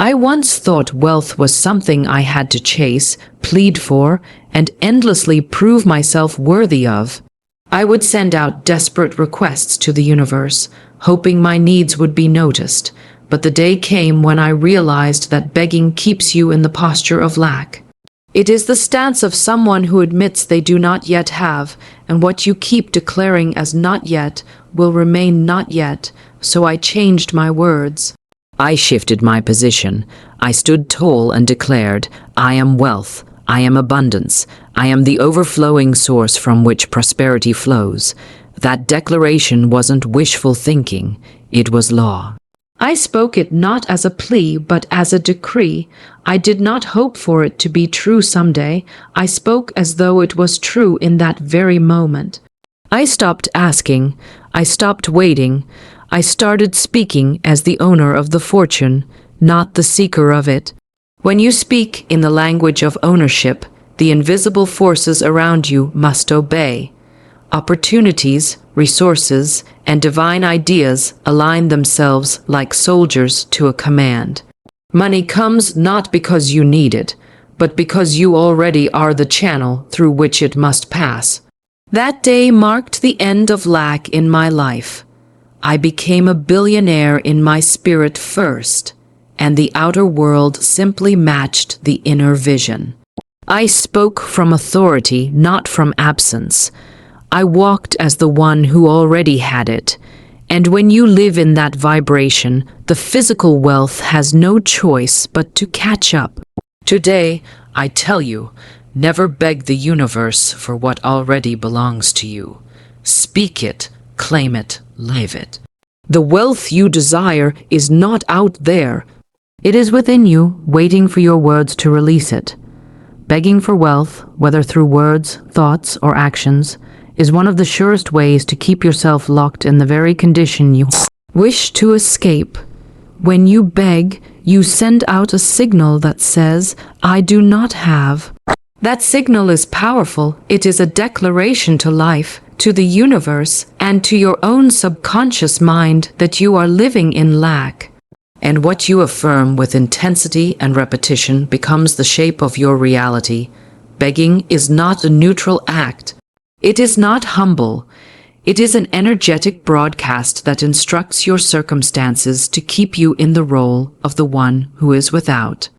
I once thought wealth was something I had to chase, plead for, and endlessly prove myself worthy of. I would send out desperate requests to the universe, hoping my needs would be noticed, but the day came when I realized that begging keeps you in the posture of lack. It is the stance of someone who admits they do not yet have, and what you keep declaring as not yet will remain not yet, so I changed my words. I shifted my position. I stood tall and declared, I am wealth, I am abundance, I am the overflowing source from which prosperity flows. That declaration wasn't wishful thinking, it was law. I spoke it not as a plea, but as a decree. I did not hope for it to be true someday. I spoke as though it was true in that very moment. I stopped asking. I stopped waiting. I started speaking as the owner of the fortune, not the seeker of it. When you speak in the language of ownership, the invisible forces around you must obey. Opportunities, resources, and divine ideas align themselves like soldiers to a command. Money comes not because you need it, but because you already are the channel through which it must pass. That day marked the end of lack in my life. I became a billionaire in my spirit first, and the outer world simply matched the inner vision. I spoke from authority, not from absence. I walked as the one who already had it, and when you live in that vibration, the physical wealth has no choice but to catch up. Today, I tell you, never beg the universe for what already belongs to you. Speak it, claim it, live it. The wealth you desire is not out there. It is within you, waiting for your words to release it. Begging for wealth, whether through words, thoughts, or actions, is one of the surest ways to keep yourself locked in the very condition you wish to escape. When you beg, you send out a signal that says, I do not have. That signal is powerful. It is a declaration to life, to the universe, and to your own subconscious mind that you are living in lack. And what you affirm with intensity and repetition becomes the shape of your reality. Begging is not a neutral act. It is not humble. It is an energetic broadcast that instructs your circumstances to keep you in the role of the one who is without.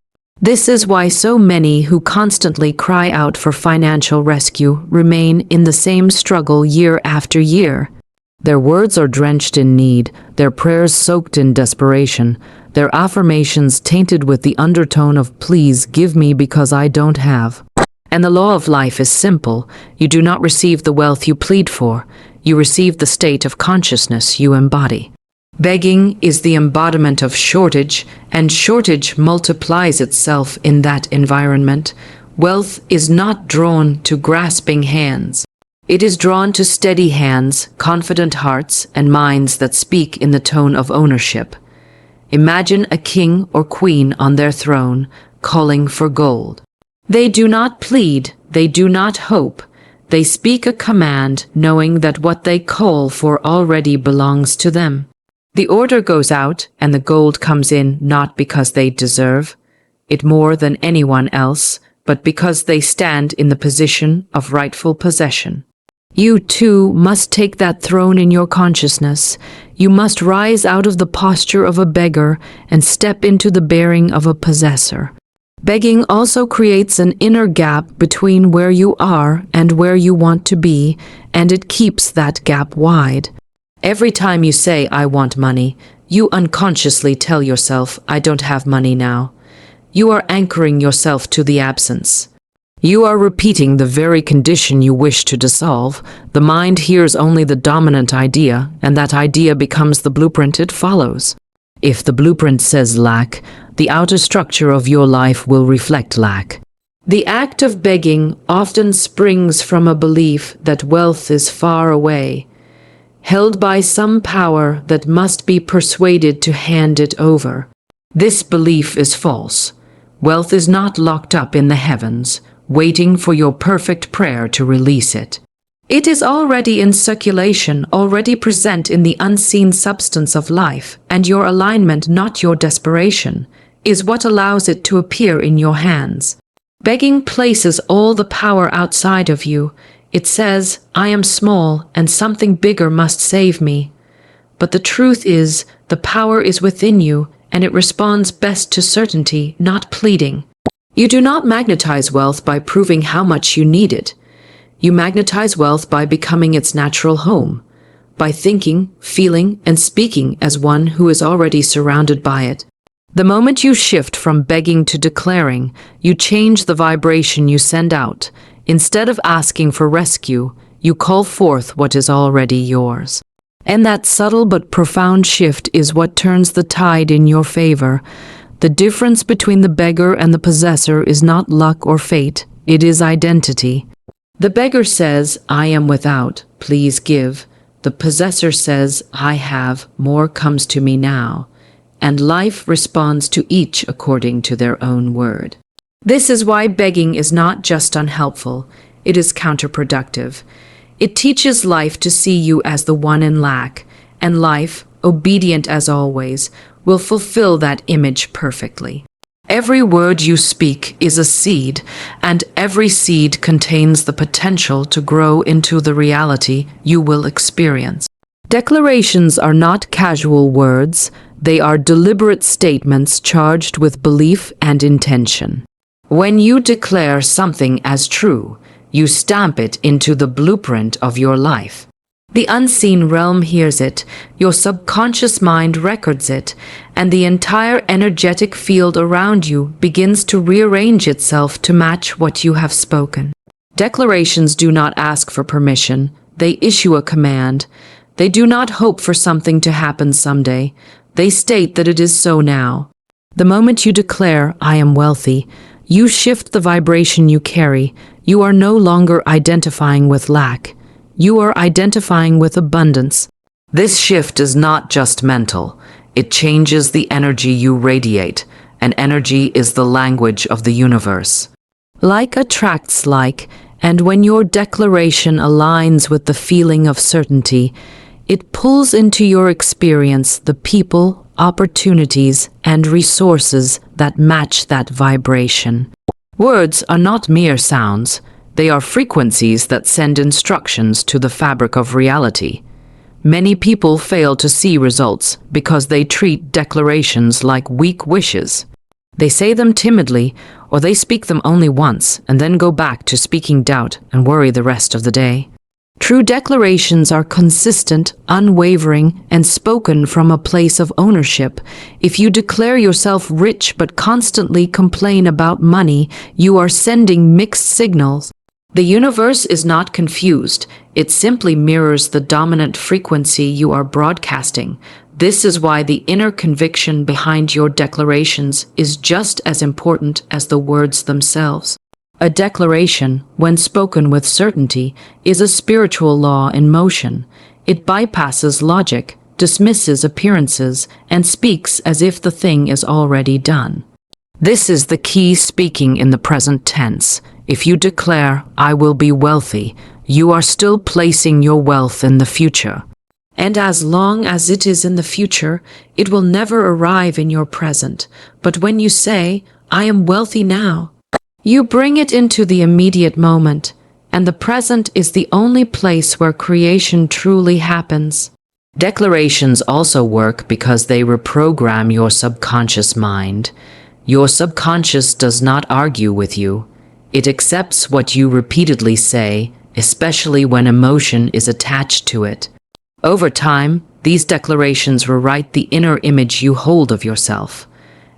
This is why so many who constantly cry out for financial rescue remain in the same struggle year after year. Their words are drenched in need, their prayers soaked in desperation, their affirmations tainted with the undertone of please give me because I don't have. And the law of life is simple. You do not receive the wealth you plead for. You receive the state of consciousness you embody. Begging is the embodiment of shortage, and shortage multiplies itself in that environment. Wealth is not drawn to grasping hands. It is drawn to steady hands, confident hearts, and minds that speak in the tone of ownership. Imagine a king or queen on their throne, calling for gold. They do not plead, they do not hope. They speak a command, knowing that what they call for already belongs to them. The order goes out, and the gold comes in not because they deserve it more than anyone else, but because they stand in the position of rightful possession. You, too, must take that throne in your consciousness. You must rise out of the posture of a beggar and step into the bearing of a possessor. Begging also creates an inner gap between where you are and where you want to be, and it keeps that gap wide. Every time you say, I want money, you unconsciously tell yourself, I don't have money now. You are anchoring yourself to the absence. You are repeating the very condition you wish to dissolve. The mind hears only the dominant idea, and that idea becomes the blueprint it follows. If the blueprint says lack, the outer structure of your life will reflect lack. The act of begging often springs from a belief that wealth is far away, held by some power that must be persuaded to hand it over. This belief is false. Wealth is not locked up in the heavens, waiting for your perfect prayer to release it. It is already in circulation, already present in the unseen substance of life, and your alignment, not your desperation, is what allows it to appear in your hands. Begging places all the power outside of you. It says, I am small and something bigger must save me. But the truth is, the power is within you and it responds best to certainty, not pleading. You do not magnetize wealth by proving how much you need it. You magnetize wealth by becoming its natural home, by thinking, feeling, and speaking as one who is already surrounded by it. The moment you shift from begging to declaring, you change the vibration you send out. Instead of asking for rescue, you call forth what is already yours. And that subtle but profound shift is what turns the tide in your favor. The difference between the beggar and the possessor is not luck or fate, it is identity. The beggar says, I am without, please give. The possessor says, I have, more comes to me now. And life responds to each according to their own word. This is why begging is not just unhelpful, it is counterproductive. It teaches life to see you as the one in lack, and life, obedient as always, will fulfill that image perfectly. Every word you speak is a seed, and every seed contains the potential to grow into the reality you will experience. Declarations are not casual words, they are deliberate statements charged with belief and intention. When you declare something as true, you stamp it into the blueprint of your life. The unseen realm hears it, your subconscious mind records it, and the entire energetic field around you begins to rearrange itself to match what you have spoken. Declarations do not ask for permission, they issue a command. They do not hope for something to happen someday, they state that it is so now. The moment you declare, I am wealthy, you shift the vibration you carry. You are no longer identifying with lack. You are identifying with abundance. This shift is not just mental. It changes the energy you radiate, and energy is the language of the universe. Like attracts like, and when your declaration aligns with the feeling of certainty, it pulls into your experience the people, opportunities, and resources that match that vibration. Words are not mere sounds. They are frequencies that send instructions to the fabric of reality. Many people fail to see results because they treat declarations like weak wishes. They say them timidly, or they speak them only once and then go back to speaking doubt and worry the rest of the day. True declarations are consistent, unwavering, and spoken from a place of ownership. If you declare yourself rich but constantly complain about money, you are sending mixed signals. The universe is not confused. It simply mirrors the dominant frequency you are broadcasting. This is why the inner conviction behind your declarations is just as important as the words themselves. A declaration, when spoken with certainty, is a spiritual law in motion. It bypasses logic, dismisses appearances, and speaks as if the thing is already done. This is the key speaking in the present tense. If you declare, I will be wealthy, you are still placing your wealth in the future. And as long as it is in the future, it will never arrive in your present. But when you say, I am wealthy now, you bring it into the immediate moment, and the present is the only place where creation truly happens. Declarations also work because they reprogram your subconscious mind. Your subconscious does not argue with you. It accepts what you repeatedly say, especially when emotion is attached to it. Over time, these declarations rewrite the inner image you hold of yourself.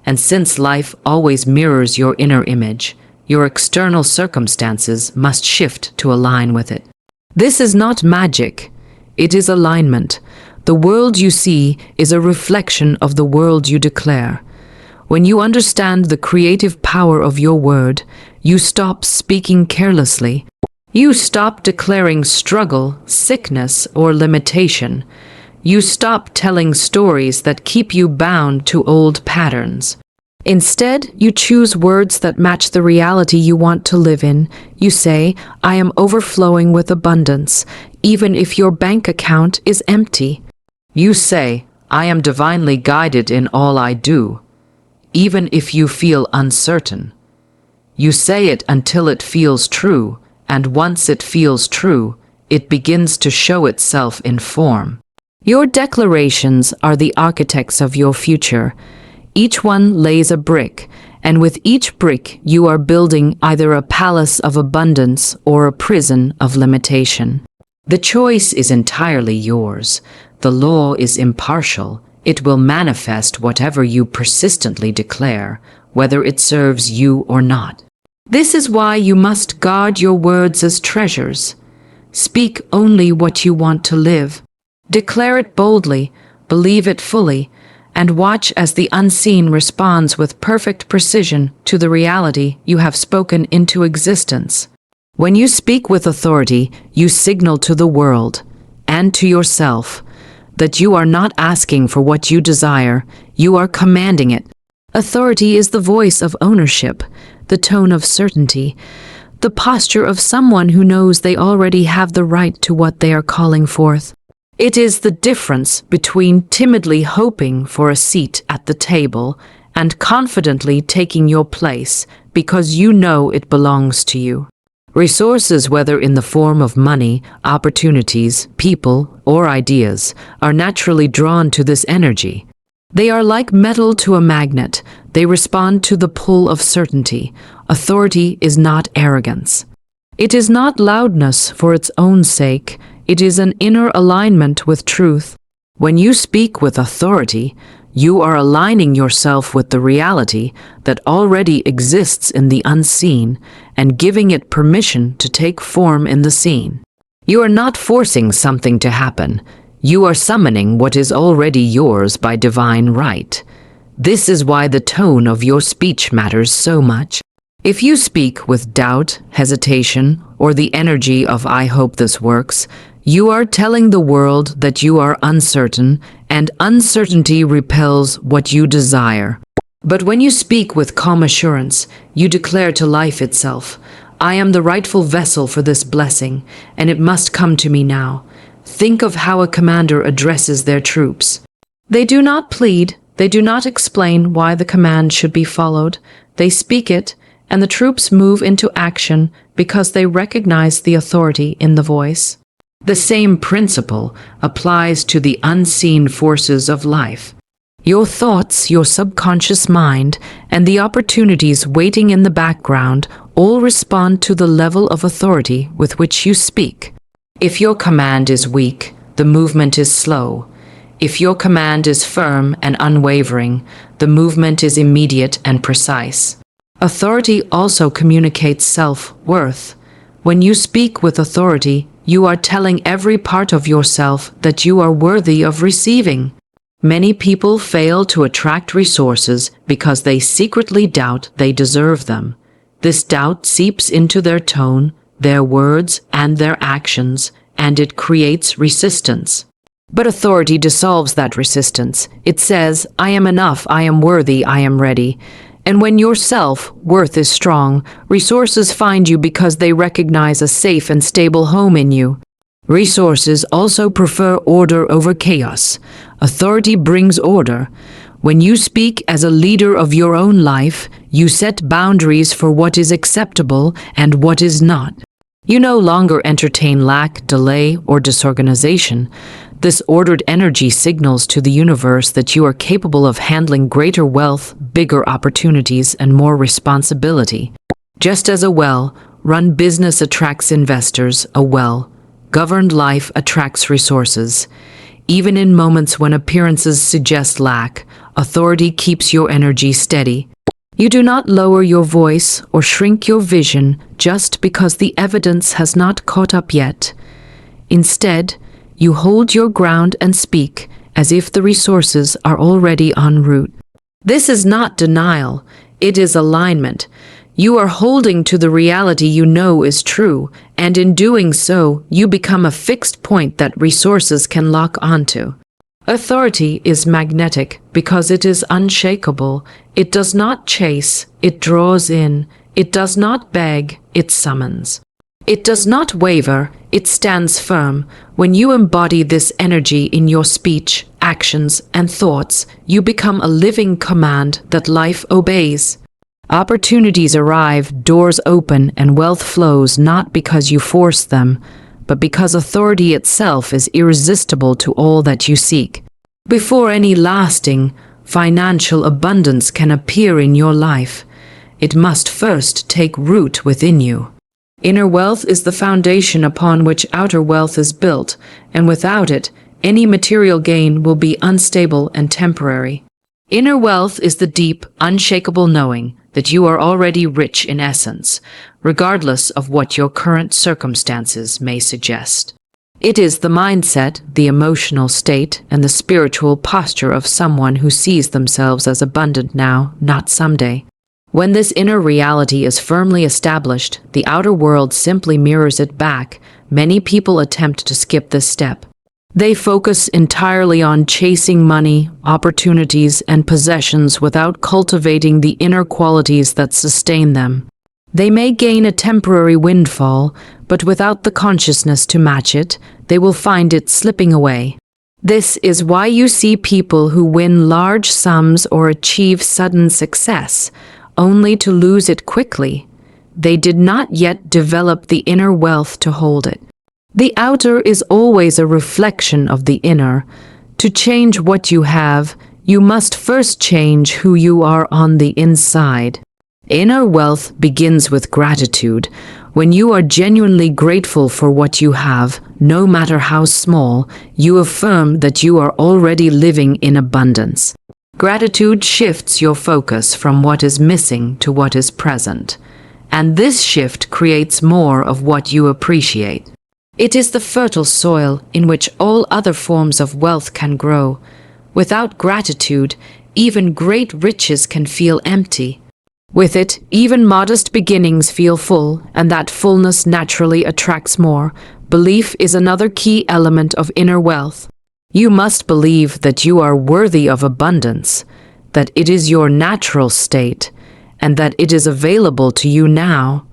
And since life always mirrors your inner image, your external circumstances must shift to align with it. This is not magic. It is alignment. The world you see is a reflection of the world you declare. When you understand the creative power of your word, you stop speaking carelessly. You stop declaring struggle, sickness, or limitation. You stop telling stories that keep you bound to old patterns. Instead, you choose words that match the reality you want to live in. You say, I am overflowing with abundance, even if your bank account is empty. You say, I am divinely guided in all I do, even if you feel uncertain. You say it until it feels true, and once it feels true, it begins to show itself in form. Your declarations are the architects of your future. Each one lays a brick, and with each brick you are building either a palace of abundance or a prison of limitation. The choice is entirely yours. The law is impartial. It will manifest whatever you persistently declare, whether it serves you or not. This is why you must guard your words as treasures. Speak only what you want to live. Declare it boldly, believe it fully, and watch as the unseen responds with perfect precision to the reality you have spoken into existence. When you speak with authority, you signal to the world and to yourself that you are not asking for what you desire, you are commanding it. Authority is the voice of ownership, the tone of certainty, the posture of someone who knows they already have the right to what they are calling forth. It is the difference between timidly hoping for a seat at the table and confidently taking your place because you know it belongs to you. Resources, whether in the form of money, opportunities, people, or ideas, are naturally drawn to this energy. They are like metal to a magnet. They respond to the pull of certainty. Authority is not arrogance. It is not loudness for its own sake. It is an inner alignment with truth. When you speak with authority, you are aligning yourself with the reality that already exists in the unseen and giving it permission to take form in the seen. You are not forcing something to happen. You are summoning what is already yours by divine right. This is why the tone of your speech matters so much. If you speak with doubt, hesitation, or the energy of "I hope this works," you are telling the world that you are uncertain, and uncertainty repels what you desire. But when you speak with calm assurance, you declare to life itself, "I am the rightful vessel for this blessing, and it must come to me now." Think of how a commander addresses their troops. They do not plead, they do not explain why the command should be followed. They speak it, and the troops move into action because they recognize the authority in the voice. The same principle applies to the unseen forces of life. Your thoughts, your subconscious mind, and the opportunities waiting in the background all respond to the level of authority with which you speak. If your command is weak, the movement is slow. If your command is firm and unwavering, the movement is immediate and precise. Authority also communicates self-worth. When you speak with authority, you are telling every part of yourself that you are worthy of receiving. Many people fail to attract resources because they secretly doubt they deserve them. This doubt seeps into their tone, their words, and their actions, and it creates resistance. But authority dissolves that resistance. It says, "I am enough, I am worthy, I am ready." And when your self-worth is strong, resources find you because they recognize a safe and stable home in you. Resources also prefer order over chaos. Authority brings order. When you speak as a leader of your own life, you set boundaries for what is acceptable and what is not. You no longer entertain lack, delay, or disorganization. This ordered energy signals to the universe that you are capable of handling greater wealth, bigger opportunities, and more responsibility. Just as a well-run business attracts investors, a well-governed life attracts resources. Even in moments when appearances suggest lack, authority keeps your energy steady. You do not lower your voice or shrink your vision just because the evidence has not caught up yet. Instead, you hold your ground and speak as if the resources are already en route. This is not denial, it is alignment. You are holding to the reality you know is true, and in doing so, you become a fixed point that resources can lock onto. Authority is magnetic because it is unshakable. It does not chase, it draws in. It does not beg, it summons. It does not waver, it stands firm. When you embody this energy in your speech, actions, and thoughts, you become a living command that life obeys. Opportunities arrive, doors open, and wealth flows not because you force them, but because authority itself is irresistible to all that you seek. Before any lasting, financial abundance can appear in your life, it must first take root within you. Inner wealth is the foundation upon which outer wealth is built, and without it, any material gain will be unstable and temporary. Inner wealth is the deep, unshakable knowing that you are already rich in essence, regardless of what your current circumstances may suggest. It is the mindset, the emotional state, and the spiritual posture of someone who sees themselves as abundant now, not someday. When this inner reality is firmly established, the outer world simply mirrors it back. Many people attempt to skip this step. They focus entirely on chasing money, opportunities, and possessions without cultivating the inner qualities that sustain them. They may gain a temporary windfall, but without the consciousness to match it, they will find it slipping away. This is why you see people who win large sums or achieve sudden success, only to lose it quickly. They did not yet develop the inner wealth to hold it. The outer is always a reflection of the inner. To change what you have, you must first change who you are on the inside. Inner wealth begins with gratitude. When you are genuinely grateful for what you have, no matter how small, you affirm that you are already living in abundance. Gratitude shifts your focus from what is missing to what is present, and this shift creates more of what you appreciate. It is the fertile soil in which all other forms of wealth can grow. Without gratitude, even great riches can feel empty. With it, even modest beginnings feel full, and that fullness naturally attracts more. Belief is another key element of inner wealth. You must believe that you are worthy of abundance, that it is your natural state, and that it is available to you now.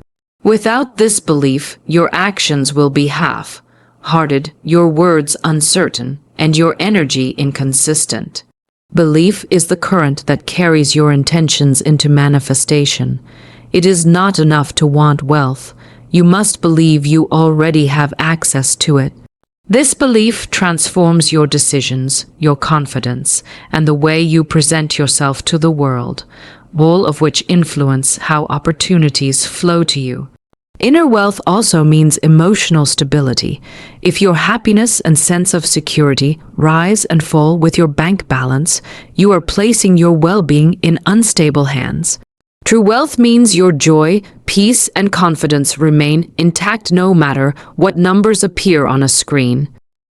Without this belief, your actions will be half-hearted, your words uncertain, and your energy inconsistent. Belief is the current that carries your intentions into manifestation. It is not enough to want wealth. You must believe you already have access to it. This belief transforms your decisions, your confidence, and the way you present yourself to the world, all of which influence how opportunities flow to you. Inner wealth also means emotional stability. If your happiness and sense of security rise and fall with your bank balance, you are placing your well-being in unstable hands. True wealth means your joy, peace, and confidence remain intact no matter what numbers appear on a screen.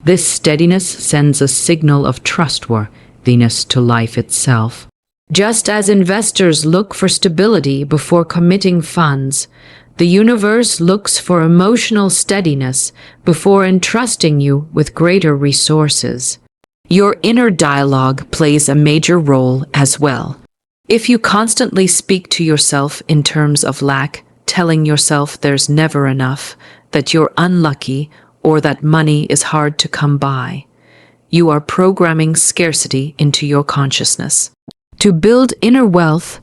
This steadiness sends a signal of trustworthiness to life itself. Just as investors look for stability before committing funds, the universe looks for emotional steadiness before entrusting you with greater resources. Your inner dialogue plays a major role as well. If you constantly speak to yourself in terms of lack, telling yourself there's never enough, that you're unlucky, or that money is hard to come by, you are programming scarcity into your consciousness. To build inner wealth,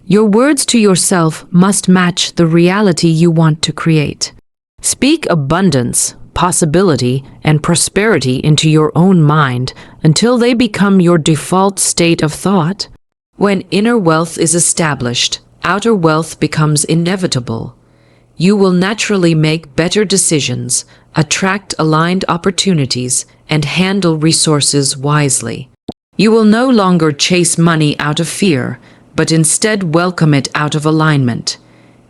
your words to yourself must match the reality you want to create. Speak abundance, possibility, and prosperity into your own mind until they become your default state of thought. When inner wealth is established, outer wealth becomes inevitable. You will naturally make better decisions, attract aligned opportunities, and handle resources wisely. You will no longer chase money out of fear, but instead welcome it out of alignment.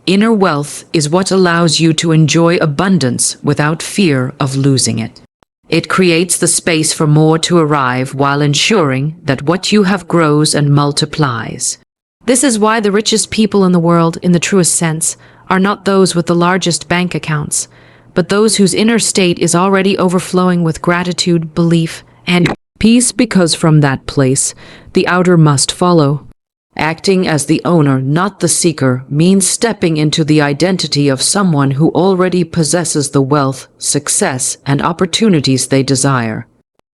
Inner wealth is what allows you to enjoy abundance without fear of losing it. It creates the space for more to arrive while ensuring that what you have grows and multiplies. This is why the richest people in the world, in the truest sense, are not those with the largest bank accounts, but those whose inner state is already overflowing with gratitude, belief, and peace, because from that place, the outer must follow. Acting as the owner, not the seeker, means stepping into the identity of someone who already possesses the wealth, success, and opportunities they desire.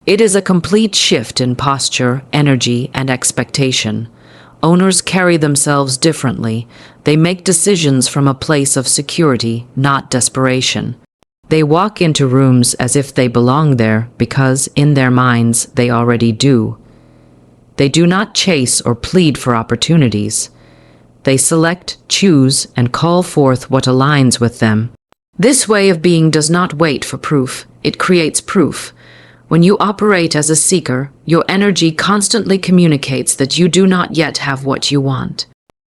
It is a complete shift in posture, energy, and expectation. Owners carry themselves differently. They make decisions from a place of security, not desperation. They walk into rooms as if they belong there because, in their minds, they already do. They do not chase or plead for opportunities. They select, choose, and call forth what aligns with them. This way of being does not wait for proof. It creates proof. When you operate as a seeker, your energy constantly communicates that you do not yet have what you want.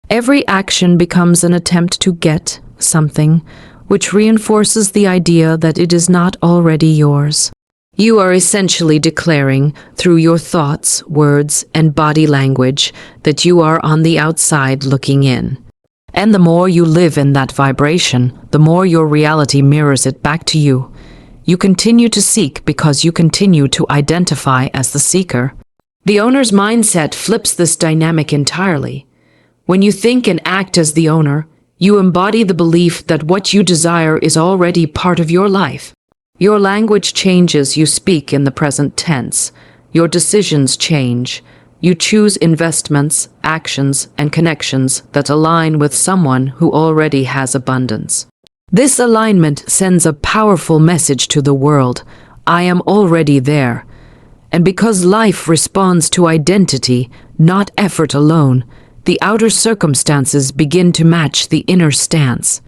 Every action becomes an attempt to get something, which reinforces the idea that it is not already yours. You are essentially declaring, through your thoughts, words, and body language, that you are on the outside looking in. And the more you live in that vibration, the more your reality mirrors it back to you. You continue to seek because you continue to identify as the seeker. The owner's mindset flips this dynamic entirely. When you think and act as the owner, you embody the belief that what you desire is already part of your life. Your language changes, you speak in the present tense. Your decisions change. You choose investments, actions, and connections that align with someone who already has abundance. This alignment sends a powerful message to the world. I am already there. And because life responds to identity, not effort alone, the outer circumstances begin to match the inner stance.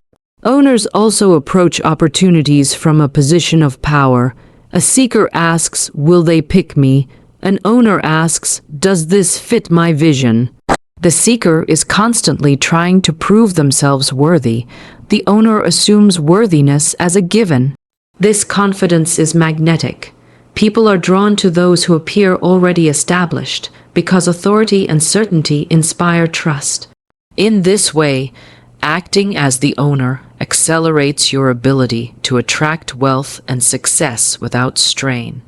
Owners also approach opportunities from a position of power. A seeker asks, will they pick me? An owner asks, does this fit my vision? The seeker is constantly trying to prove themselves worthy. The owner assumes worthiness as a given. This confidence is magnetic. People are drawn to those who appear already established because authority and certainty inspire trust. In this way, acting as the owner accelerates your ability to attract wealth and success without strain.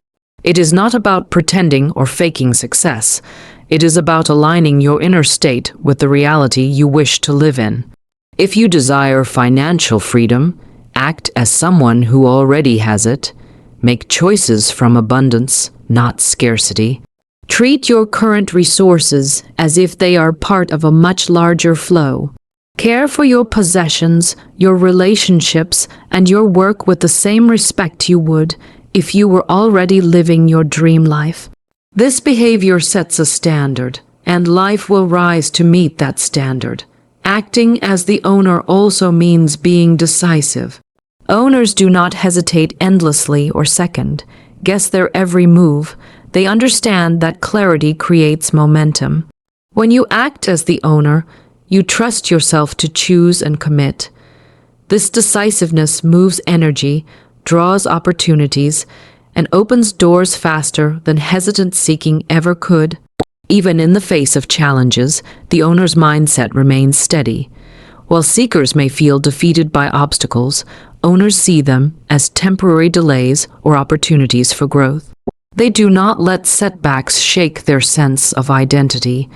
It is not about pretending or faking success. It is about aligning your inner state with the reality you wish to live in. If you desire financial freedom, act as someone who already has it. Make choices from abundance, not scarcity. Treat your current resources as if they are part of a much larger flow. Care for your possessions, your relationships, and your work with the same respect you would if you were already living your dream life. This behavior sets a standard, and life will rise to meet that standard. Acting as the owner also means being decisive. Owners do not hesitate endlessly or second, guess their every move. They understand that clarity creates momentum. When you act as the owner, you trust yourself to choose and commit. This decisiveness moves energy, draws opportunities, and opens doors faster than hesitant seeking ever could. Even in the face of challenges, the owner's mindset remains steady. While seekers may feel defeated by obstacles, owners see them as temporary delays or opportunities for growth. They do not let setbacks shake their sense of identity,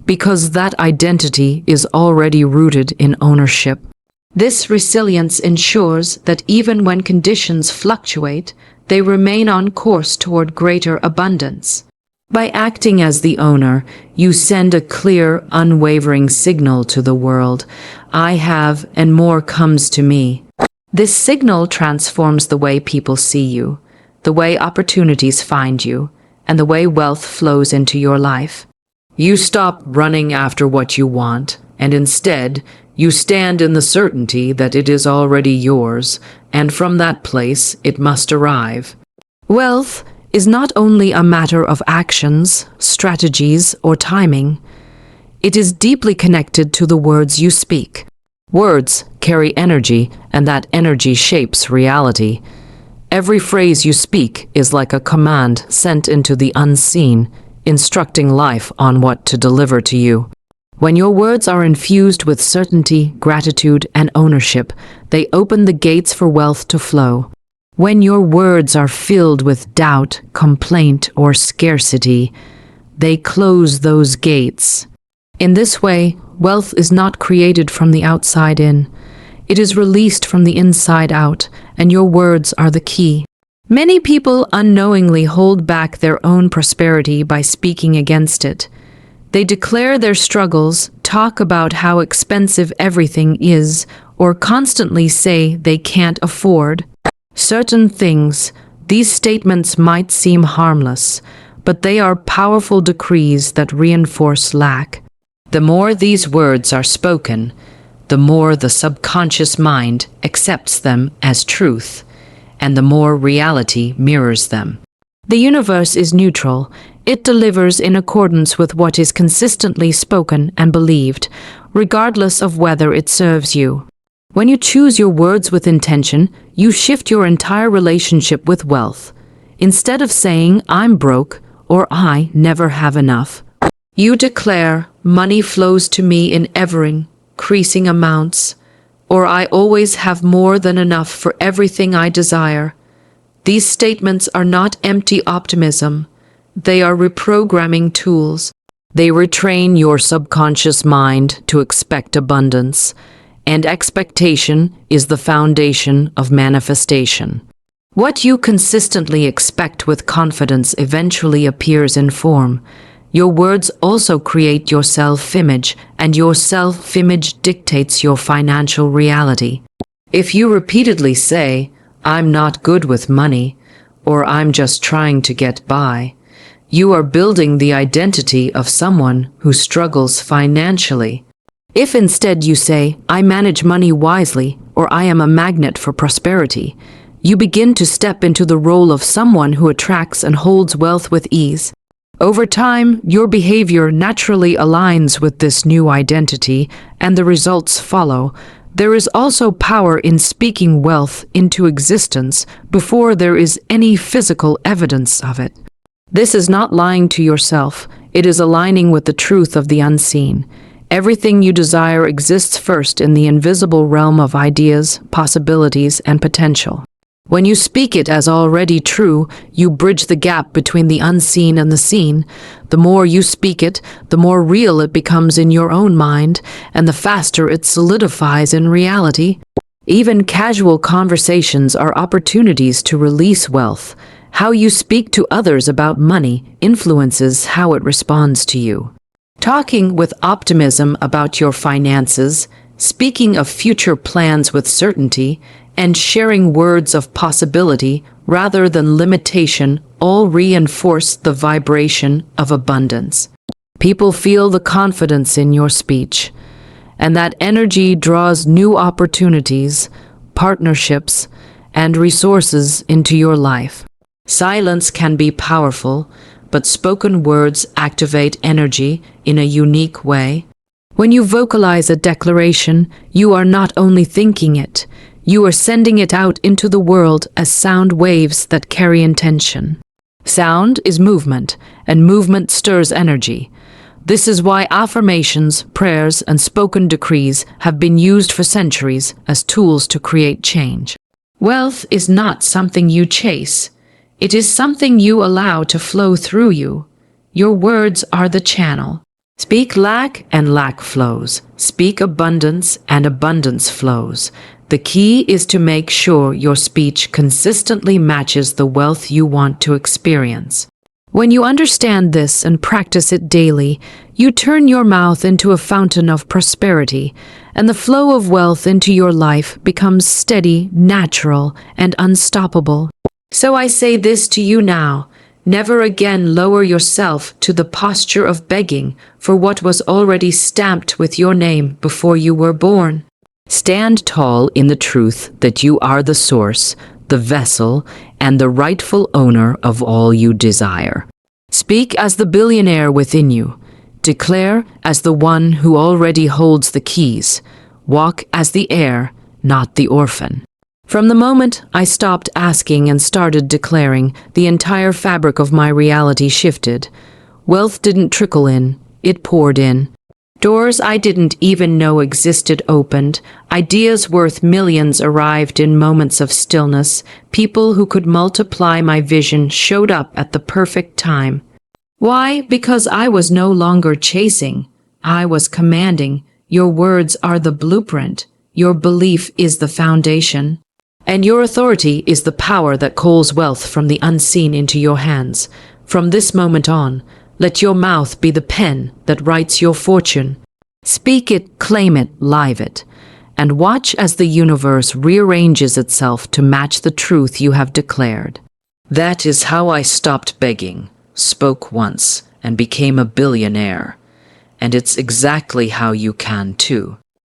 because that identity is already rooted in ownership. This resilience ensures that even when conditions fluctuate, they remain on course toward greater abundance. By acting as the owner, you send a clear, unwavering signal to the world. I have, and more comes to me. This signal transforms the way people see you, the way opportunities find you, and the way wealth flows into your life. You stop running after what you want, and instead, you stand in the certainty that it is already yours, and from that place it must arrive. Wealth is not only a matter of actions, strategies, or timing. It is deeply connected to the words you speak. Words carry energy, and that energy shapes reality. Every phrase you speak is like a command sent into the unseen, instructing life on what to deliver to you. When your words are infused with certainty, gratitude, and ownership, they open the gates for wealth to flow. When your words are filled with doubt, complaint, or scarcity, they close those gates. In this way, wealth is not created from the outside in. It is released from the inside out, and your words are the key. Many people unknowingly hold back their own prosperity by speaking against it. They declare their struggles, talk about how expensive everything is, or constantly say they can't afford certain things. These statements might seem harmless, but they are powerful decrees that reinforce lack. The more these words are spoken, the more the subconscious mind accepts them as truth, and the more reality mirrors them. The universe is neutral. It delivers in accordance with what is consistently spoken and believed, regardless of whether it serves you. When you choose your words with intention, you shift your entire relationship with wealth. Instead of saying, "I'm broke," or "I never have enough," you declare, "Money flows to me in ever-increasing amounts," or "I always have more than enough for everything I desire." These statements are not empty optimism. They are reprogramming tools. They retrain your subconscious mind to expect abundance, and expectation is the foundation of manifestation. What you consistently expect with confidence eventually appears in form. Your words also create your self-image, and your self-image dictates your financial reality. If you repeatedly say, "I'm not good with money," or "I'm just trying to get by," you are building the identity of someone who struggles financially. If instead you say, "I manage money wisely," or "I am a magnet for prosperity," you begin to step into the role of someone who attracts and holds wealth with ease. Over time, your behavior naturally aligns with this new identity, and the results follow. There is also power in speaking wealth into existence before there is any physical evidence of it. This is not lying to yourself. It is aligning with the truth of the unseen. Everything you desire exists first in the invisible realm of ideas, possibilities, and potential. When you speak it as already true, you bridge the gap between the unseen and the seen. The more you speak it, the more real it becomes in your own mind, and the faster it solidifies in reality. Even casual conversations are opportunities to release wealth. How you speak to others about money influences how it responds to you. Talking with optimism about your finances, speaking of future plans with certainty, and sharing words of possibility rather than limitation all reinforce the vibration of abundance. People feel the confidence in your speech, and that energy draws new opportunities, partnerships, and resources into your life. Silence can be powerful, but spoken words activate energy in a unique way. When you vocalize a declaration, you are not only thinking it, you are sending it out into the world as sound waves that carry intention. Sound is movement, and movement stirs energy. This is why affirmations, prayers, and spoken decrees have been used for centuries as tools to create change. Wealth is not something you chase. It is something you allow to flow through you. Your words are the channel. Speak lack and lack flows. Speak abundance and abundance flows. The key is to make sure your speech consistently matches the wealth you want to experience. When you understand this and practice it daily, you turn your mouth into a fountain of prosperity, and the flow of wealth into your life becomes steady, natural, and unstoppable. So I say this to you now. Never again lower yourself to the posture of begging for what was already stamped with your name before you were born. Stand tall in the truth that you are the source, the vessel, and the rightful owner of all you desire. Speak as the billionaire within you. Declare as the one who already holds the keys. Walk as the heir, not the orphan. From the moment I stopped asking and started declaring, the entire fabric of my reality shifted. Wealth didn't trickle in, it poured in. Doors I didn't even know existed opened. Ideas worth millions arrived in moments of stillness. People who could multiply my vision showed up at the perfect time. Why? Because I was no longer chasing. I was commanding. Your words are the blueprint. Your belief is the foundation. And your authority is the power that calls wealth from the unseen into your hands. From this moment on, let your mouth be the pen that writes your fortune. Speak it, claim it, live it, and watch as the universe rearranges itself to match the truth you have declared. That is how I stopped begging, spoke once, and became a billionaire. And it's exactly how you can too.